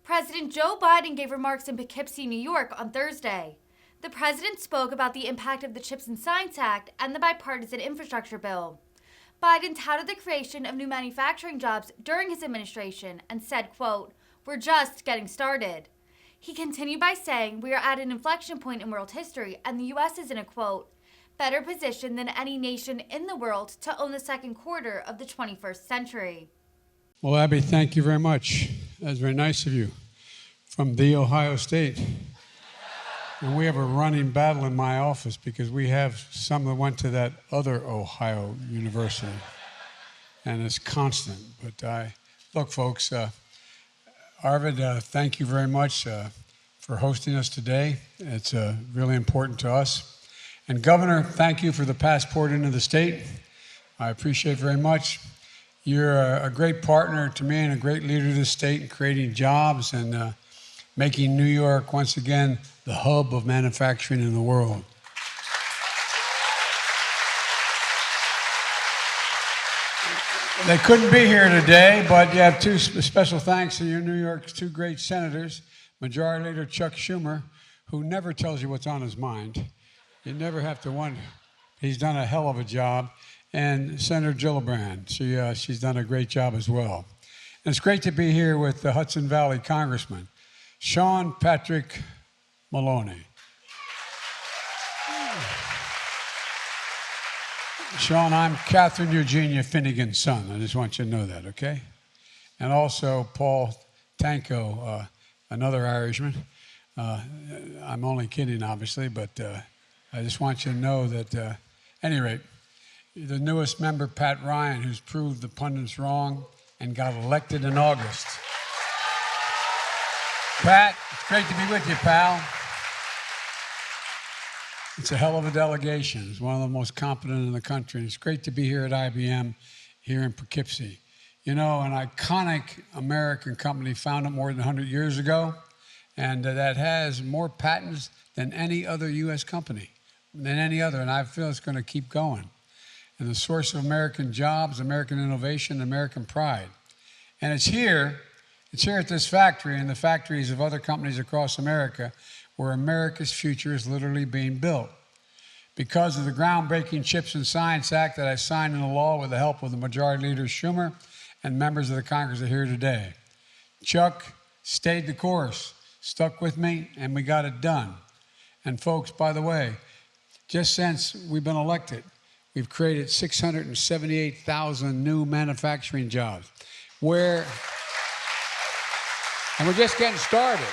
President Joe Biden gave remarks in Poughkeepsie, New York on Thursday. The president spoke about the impact of the CHIPS and Science Act and the bipartisan infrastructure bill. Biden touted the creation of new manufacturing jobs during his administration and said, quote, "We're just getting started." He continued by saying, "We are at an inflection point in world history, and the U.S. is in a, quote, better position than any nation in the world to own the second quarter of the 21st century." Well, Abby, thank you very much. That's very nice of you. From the Ohio State. And we have a running battle in my office because we have some that went to that other Ohio university. And it's constant. But look, folks, Arvid, thank you very much for hosting us today. It's really important to us. And Governor, thank you for the passport into the state. I appreciate it very much. You're a great partner to me and a great leader of the state in creating jobs and making New York, once again, the hub of manufacturing in the world. They couldn't be here today, but you have two special thanks to your New York's two great senators, Majority Leader Chuck Schumer, who never tells you what's on his mind. You never have to wonder. He's done a hell of a job. And Senator Gillibrand, she's done a great job as well. And it's great to be here with the Hudson Valley Congressman, Sean Patrick Maloney. Sean, I'm Catherine Eugenia Finnegan's son. I just want you to know that, okay? And also Paul Tanko, another Irishman. I'm only kidding, obviously, but I just want you to know that, at any rate, the newest member, Pat Ryan, who's proved the pundits wrong and got elected in August. Pat, it's great to be with you, pal. It's a hell of a delegation. It's one of the most competent in the country. And it's great to be here at IBM here in Poughkeepsie. You know, an iconic American company founded more than 100 years ago, and that has more patents than any other U.S. company, than any other. And I feel it's going to keep going. And the source of American jobs, American innovation, American pride. And it's here at this factory and the factories of other companies across America where America's future is literally being built. Because of the groundbreaking CHIPS and Science Act that I signed into law with the help of the Majority Leader Schumer and members of the Congress that are here today. Chuck stayed the course, stuck with me, and we got it done. And folks, by the way, just since we've been elected, we've created 678,000 new manufacturing jobs. And we're just getting started.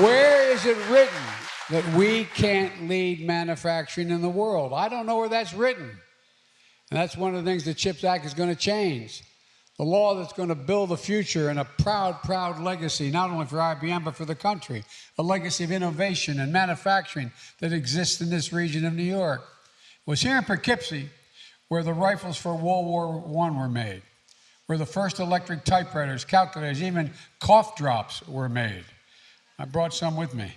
Where is it written that we can't lead manufacturing in the world? I don't know where that's written. And that's one of the things the CHIPS Act is going to change. The law that's going to build the future and a proud, proud legacy, not only for IBM, but for the country. A legacy of innovation and manufacturing that exists in this region of New York. It was here in Poughkeepsie where the rifles for World War I were made, where the first electric typewriters, calculators, even cough drops were made. I brought some with me.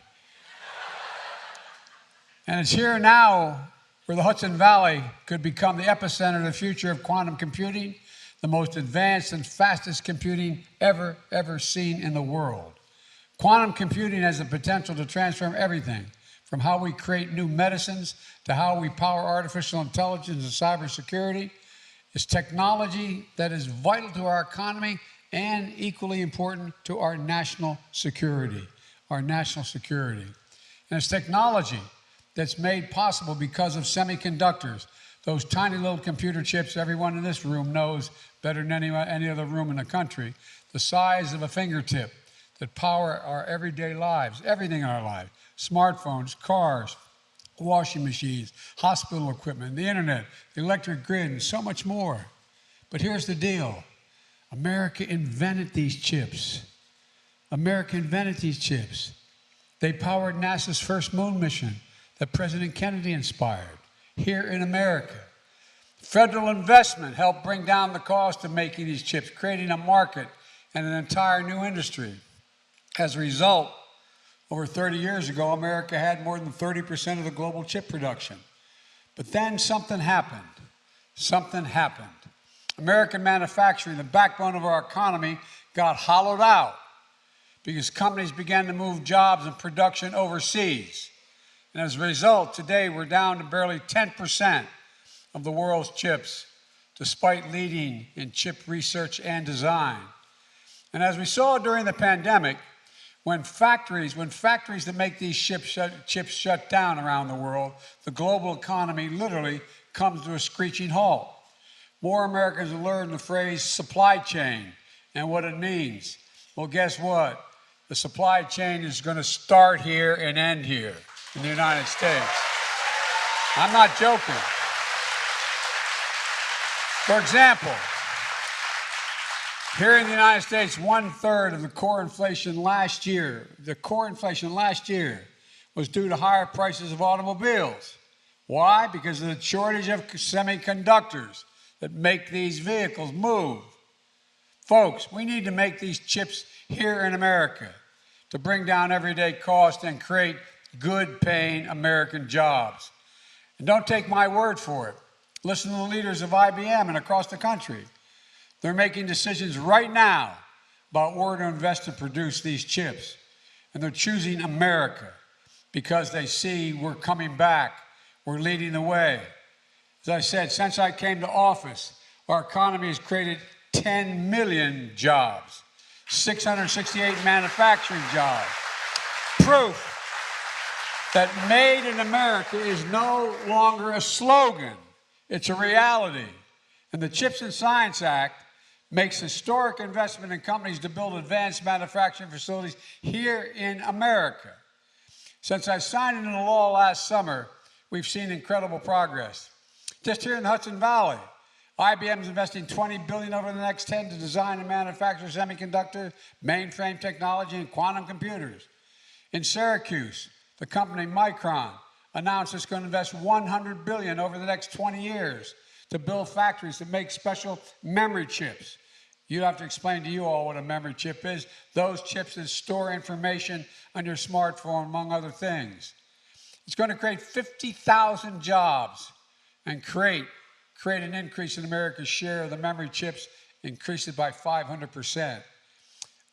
And it's here now where the Hudson Valley could become the epicenter of the future of quantum computing, the most advanced and fastest computing ever seen in the world. Quantum computing has the potential to transform everything, from how we create new medicines to how we power artificial intelligence and cybersecurity. It's technology that is vital to our economy and equally important to our national security. And it's technology that's made possible because of semiconductors, those tiny little computer chips everyone in this room knows better than any other room in the country, the size of a fingertip that power our everyday lives, everything in our lives, smartphones, cars, washing machines, hospital equipment, the internet, the electric grid, and so much more. But here's the deal. America invented these chips. They powered NASA's first moon mission that President Kennedy inspired here in America. Federal investment helped bring down the cost of making these chips, creating a market and an entire new industry. As a result, over 30 years ago, America had more than 30% of the global chip production. But then something happened. American manufacturing, the backbone of our economy, got hollowed out because companies began to move jobs and production overseas. And as a result, today we're down to barely 10% of the world's chips, despite leading in chip research and design. And as we saw during the pandemic, when factories that make these chips shut down around the world, the global economy literally comes to a screeching halt. More Americans have learned the phrase supply chain and what it means. Well, guess what? The supply chain is going to start here and end here in the United States. I'm not joking. For example, here in the United States, 1/3 of the core inflation last year was due to higher prices of automobiles. Why? Because of the shortage of semiconductors that make these vehicles move. Folks, we need to make these chips here in America to bring down everyday costs and create good-paying American jobs. And don't take my word for it. Listen to the leaders of IBM and across the country. They're making decisions right now about where to invest to produce these chips. And they're choosing America because they see we're coming back. We're leading the way. As I said, since I came to office, our economy has created 10 million jobs, 668 manufacturing jobs. Proof that made in America is no longer a slogan. It's a reality. And the CHIPS and Science Act makes historic investment in companies to build advanced manufacturing facilities here in America. Since I signed into law last summer, we've seen incredible progress. Just here in the Hudson Valley, IBM is investing $20 billion over the next 10 to design and manufacture semiconductor, mainframe technology, and quantum computers. In Syracuse, the company Micron announced it's going to invest $100 billion over the next 20 years to build factories that make special memory chips. You'd have to explain to you all what a memory chip is. Those chips that store information on your smartphone, among other things. It's going to create 50,000 jobs and create an increase in America's share of the memory chips, increase it by 500%.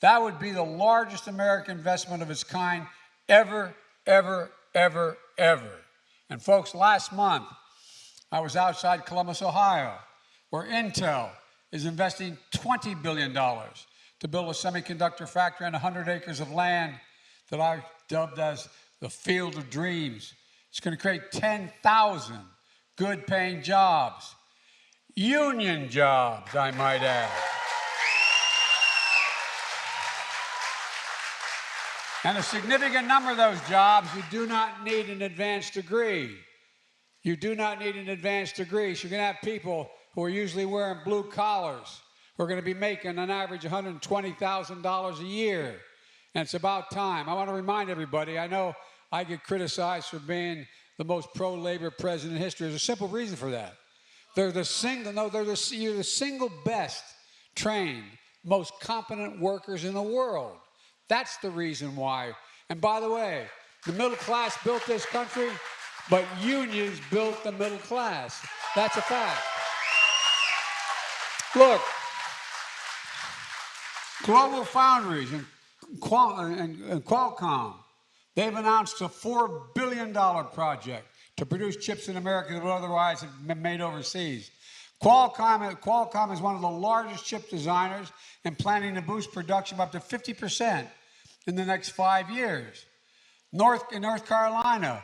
That would be the largest American investment of its kind ever, ever, ever, ever. And folks, last month, I was outside Columbus, Ohio, where Intel is investing $20 billion to build a semiconductor factory on 100 acres of land that I dubbed as the Field of Dreams. It's going to create 10,000 good-paying jobs. Union jobs, I might add. And a significant number of those jobs, you do not need an advanced degree. You do not need an advanced degree. So you're going to have people who are usually wearing blue collars who are going to be making on average $120,000 a year. And it's about time. I want to remind everybody, I know I get criticized for being the most pro-labor president in history. There's a simple reason for that. You're the single best trained, most competent workers in the world. That's the reason why. And by the way, the middle class built this country, but unions built the middle class. That's a fact. Look, Global Foundries and Qualcomm, they've announced a $4 billion project to produce chips in America that would otherwise have been made overseas. Qualcomm is one of the largest chip designers and planning to boost production by up to 50% in the next 5 years. In North Carolina,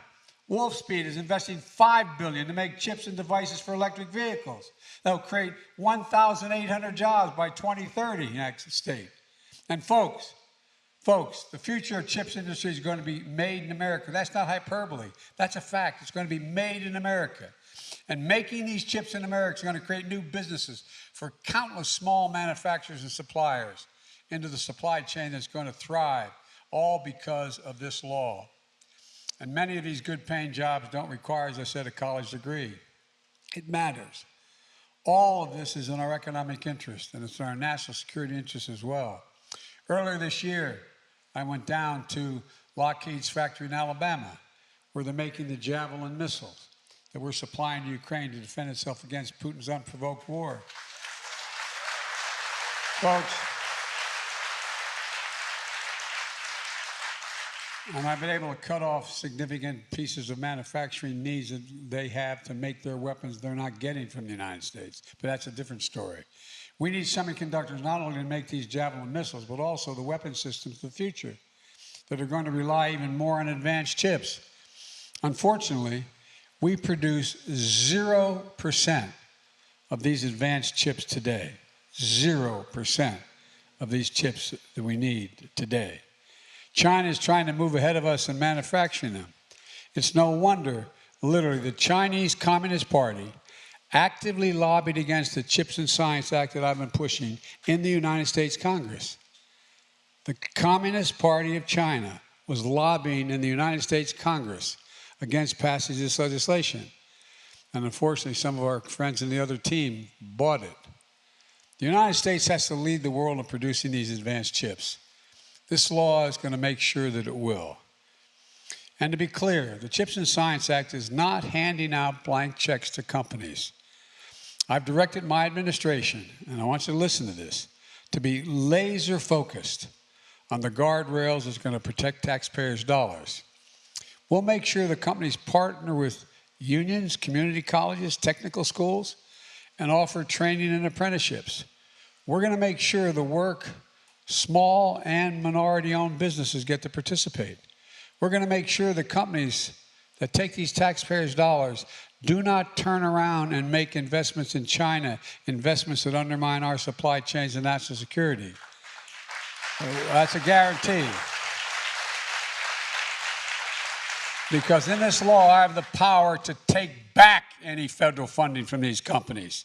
Wolfspeed is investing $5 billion to make chips and devices for electric vehicles. That'll create 1,800 jobs by 2030 in that state. And folks, the future of chips industry is going to be made in America. That's not hyperbole. That's a fact. It's going to be made in America. And making these chips in America is going to create new businesses for countless small manufacturers and suppliers into the supply chain that's going to thrive, all because of this law. And many of these good-paying jobs don't require, as I said, a college degree. It matters. All of this is in our economic interest, and it's in our national security interest as well. Earlier this year, I went down to Lockheed's factory in Alabama, where they're making the Javelin missiles that we're supplying to Ukraine to defend itself against Putin's unprovoked war. Folks, And I've been able to cut off significant pieces of manufacturing needs that they have to make their weapons they're not getting from the United States. But that's a different story. We need semiconductors not only to make these Javelin missiles, but also the weapon systems of the future that are going to rely even more on advanced chips. Unfortunately, we produce 0% of these advanced chips today. 0% of these chips that we need today. China is trying to move ahead of us in manufacturing them. It's no wonder, literally, the Chinese Communist Party actively lobbied against the Chips and Science Act that I've been pushing in the United States Congress. The Communist Party of China was lobbying in the United States Congress against passage of this legislation. And unfortunately, some of our friends in the other team bought it. The United States has to lead the world in producing these advanced chips. This law is going to make sure that it will. And to be clear, the Chips and Science Act is not handing out blank checks to companies. I've directed my administration, and I want you to listen to this, to be laser focused on the guardrails that's going to protect taxpayers' dollars. We'll make sure the companies partner with unions, community colleges, technical schools, and offer training and apprenticeships. We're going to make sure the work small and minority-owned businesses get to participate. We're going to make sure the companies that take these taxpayers' dollars do not turn around and make investments in China, investments that undermine our supply chains and national security. That's a guarantee. Because in this law, I have the power to take back any federal funding from these companies.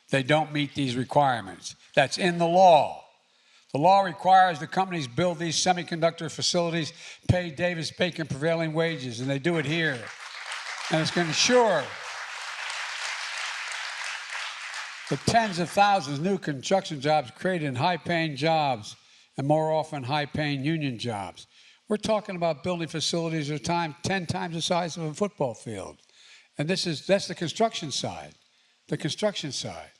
They don't meet these requirements. That's in the law. The law requires the companies build these semiconductor facilities, pay Davis-Bacon prevailing wages, and they do it here. And it's going to ensure the tens of thousands of new construction jobs created in high-paying jobs, and more often high-paying union jobs. We're talking about building facilities that are 10 times the size of a football field. And that's the construction side, the construction side.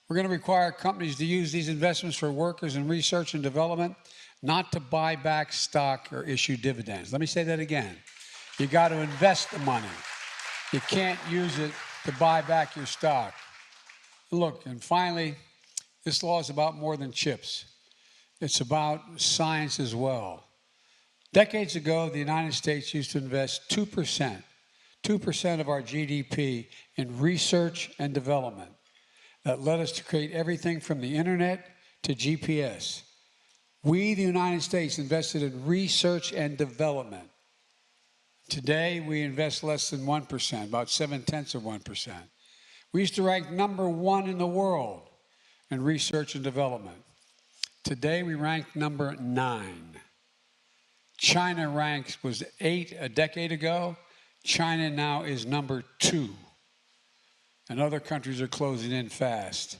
We're going to require companies to use these investments for workers in research and development, not to buy back stock or issue dividends. Let me say that again. You got to invest the money. You can't use it to buy back your stock. Look, and finally, this law is about more than chips. It's about science as well. Decades ago, the United States used to invest 2% of our GDP in research and development. That led us to create everything from the internet to GPS. We, the United States, invested in research and development. Today, we invest less than 1%, about 0.7%. We used to rank #1 in the world in research and development. Today, we rank #9. China was 8 a decade ago. China now is #2. And other countries are closing in fast.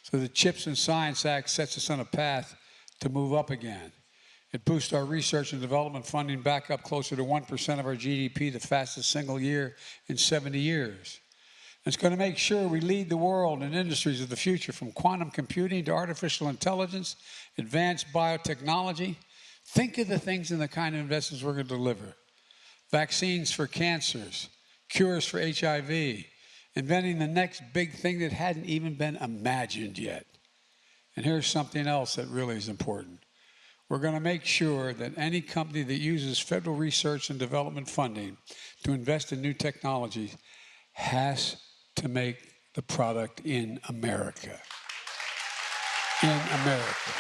So the Chips and Science Act sets us on a path to move up again. It boosts our research and development funding back up closer to 1% of our GDP, the fastest single year in 70 years. It's going to make sure we lead the world in industries of the future, from quantum computing to artificial intelligence, advanced biotechnology. Think of the things and the kind of investments we're going to deliver. Vaccines for cancers, cures for HIV, inventing the next big thing that hadn't even been imagined yet. And here's something else that really is important. We're going to make sure that any company that uses federal research and development funding to invest in new technologies has to make the product in America. In America.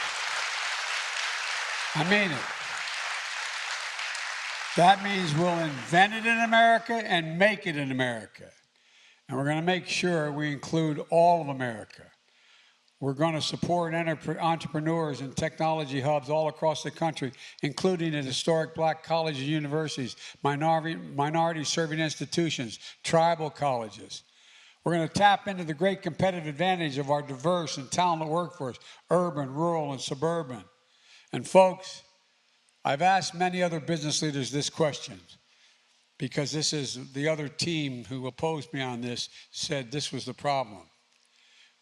I mean it. That means we'll invent it in America and make it in America. And we're going to make sure we include all of America. We're going to support entrepreneurs and technology hubs all across the country, including at historic black colleges and universities, minority-serving institutions, tribal colleges. We're going to tap into the great competitive advantage of our diverse and talented workforce, urban, rural, and suburban. And folks, I've asked many other business leaders this question, because this is the other team who opposed me on this said this was the problem.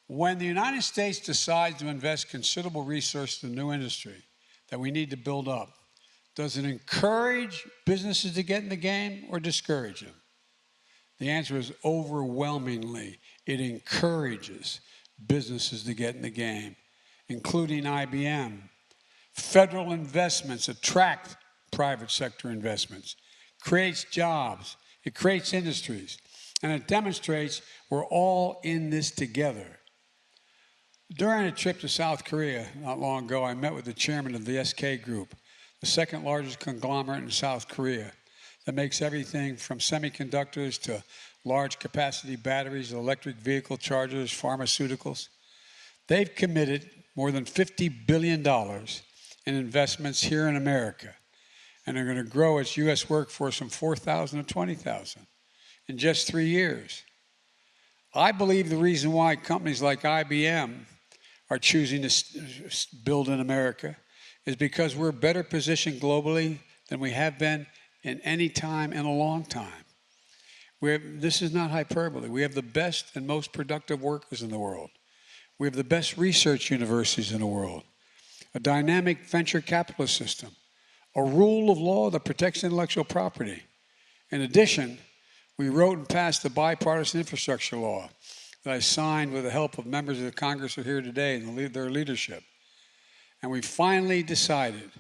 When the United States decides to invest considerable resources in a new industry that we need to build up, Does it encourage businesses to get in the game or discourage them? The answer is overwhelmingly, it encourages businesses to get in the game, including IBM. Federal investments attract private sector investments, creates jobs, it creates industries, and it demonstrates we're all in this together. During a trip to South Korea not long ago, I met with the chairman of the SK Group, the second largest conglomerate in South Korea that makes everything from semiconductors to large capacity batteries, electric vehicle chargers, pharmaceuticals. They've committed more than $50 billion in investments here in America, and they're going to grow its U.S. workforce from 4,000 to 20,000 in just 3 years. I believe the reason why companies like IBM are choosing to build in America is because we're better positioned globally than we have been in any time in a long time. This is not hyperbole. We have the best and most productive workers in the world. We have the best research universities in the world, a dynamic venture capitalist system, a rule of law that protects intellectual property. In addition, we wrote and passed the bipartisan infrastructure law that I signed with the help of members of the Congress who are here today and their leadership. And we finally decided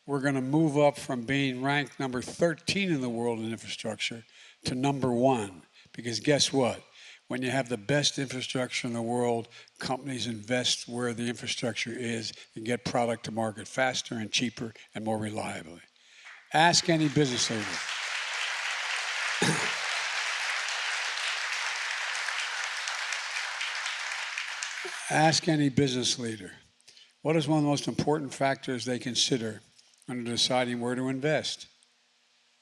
we're going to move up from being ranked number 13 in the world in infrastructure to number 1. Because guess what? When you have the best infrastructure in the world, companies invest where the infrastructure is and get product to market faster and cheaper and more reliably. Ask any business leader. Ask any business leader, what is one of the most important factors they consider when deciding where to invest?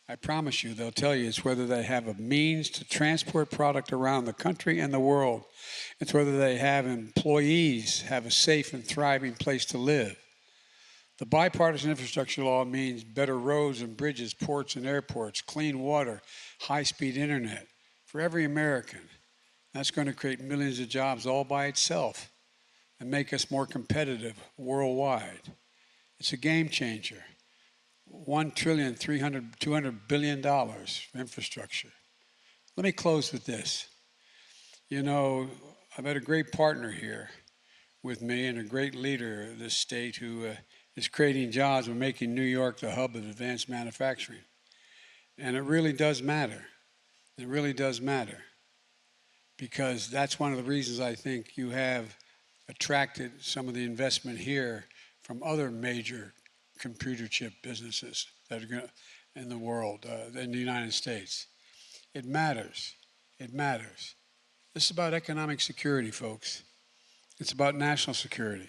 I promise you, they'll tell you it's whether they have a means to transport product around the country and the world. It's whether they have employees, have a safe and thriving place to live. The bipartisan infrastructure law means better roads and bridges, ports and airports, clean water, high-speed internet for every American. That's going to create millions of jobs all by itself and make us more competitive worldwide. It's a game changer. $200 billion for infrastructure. Let me close with this. You know, I've had a great partner here with me and a great leader of this state who is creating jobs and making New York the hub of advanced manufacturing. And it really does matter. It really does matter. Because that's one of the reasons I think you have attracted some of the investment here from other major computer chip businesses that are in the world, in the United States. It matters. It matters. This is about economic security, folks. It's about national security.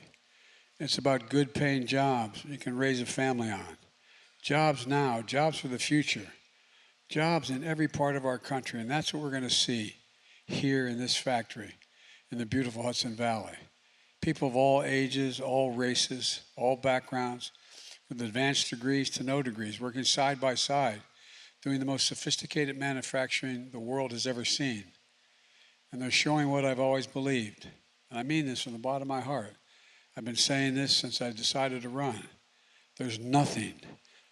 It's about good paying jobs you can raise a family on. Jobs now, jobs for the future. Jobs in every part of our country, and that's what we're going to see here in this factory in the beautiful Hudson Valley. People of all ages, all races, all backgrounds, with advanced degrees to no degrees, working side by side, doing the most sophisticated manufacturing the world has ever seen. And they're showing what I've always believed. And I mean this from the bottom of my heart. I've been saying this since I decided to run. There's nothing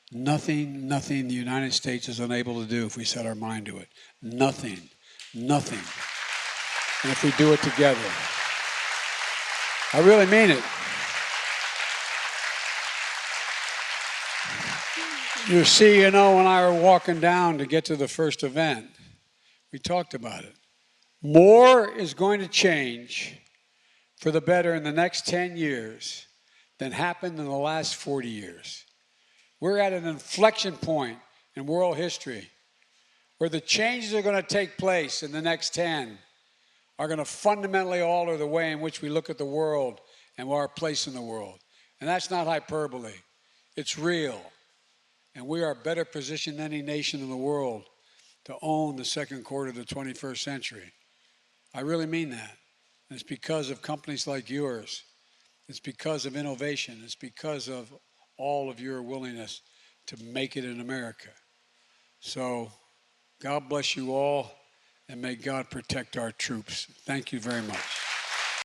the United States is unable to do if we set our mind to it. Nothing. And if we do it together. I really mean it. You see, when I were walking down to get to the first event, we talked about it. More is going to change for the better in the next 10 years than happened in the last 40 years. We're at an inflection point in world history where the changes that are going to take place in the next 10 are going to fundamentally alter the way in which we look at the world and our place in the world. And that's not hyperbole. It's real. And we are better positioned than any nation in the world to own the second quarter of the 21st century. I really mean that. And it's because of companies like yours. It's because of innovation. It's because of all of your willingness to make it in America. So God bless you all, and may God protect our troops. Thank you very much.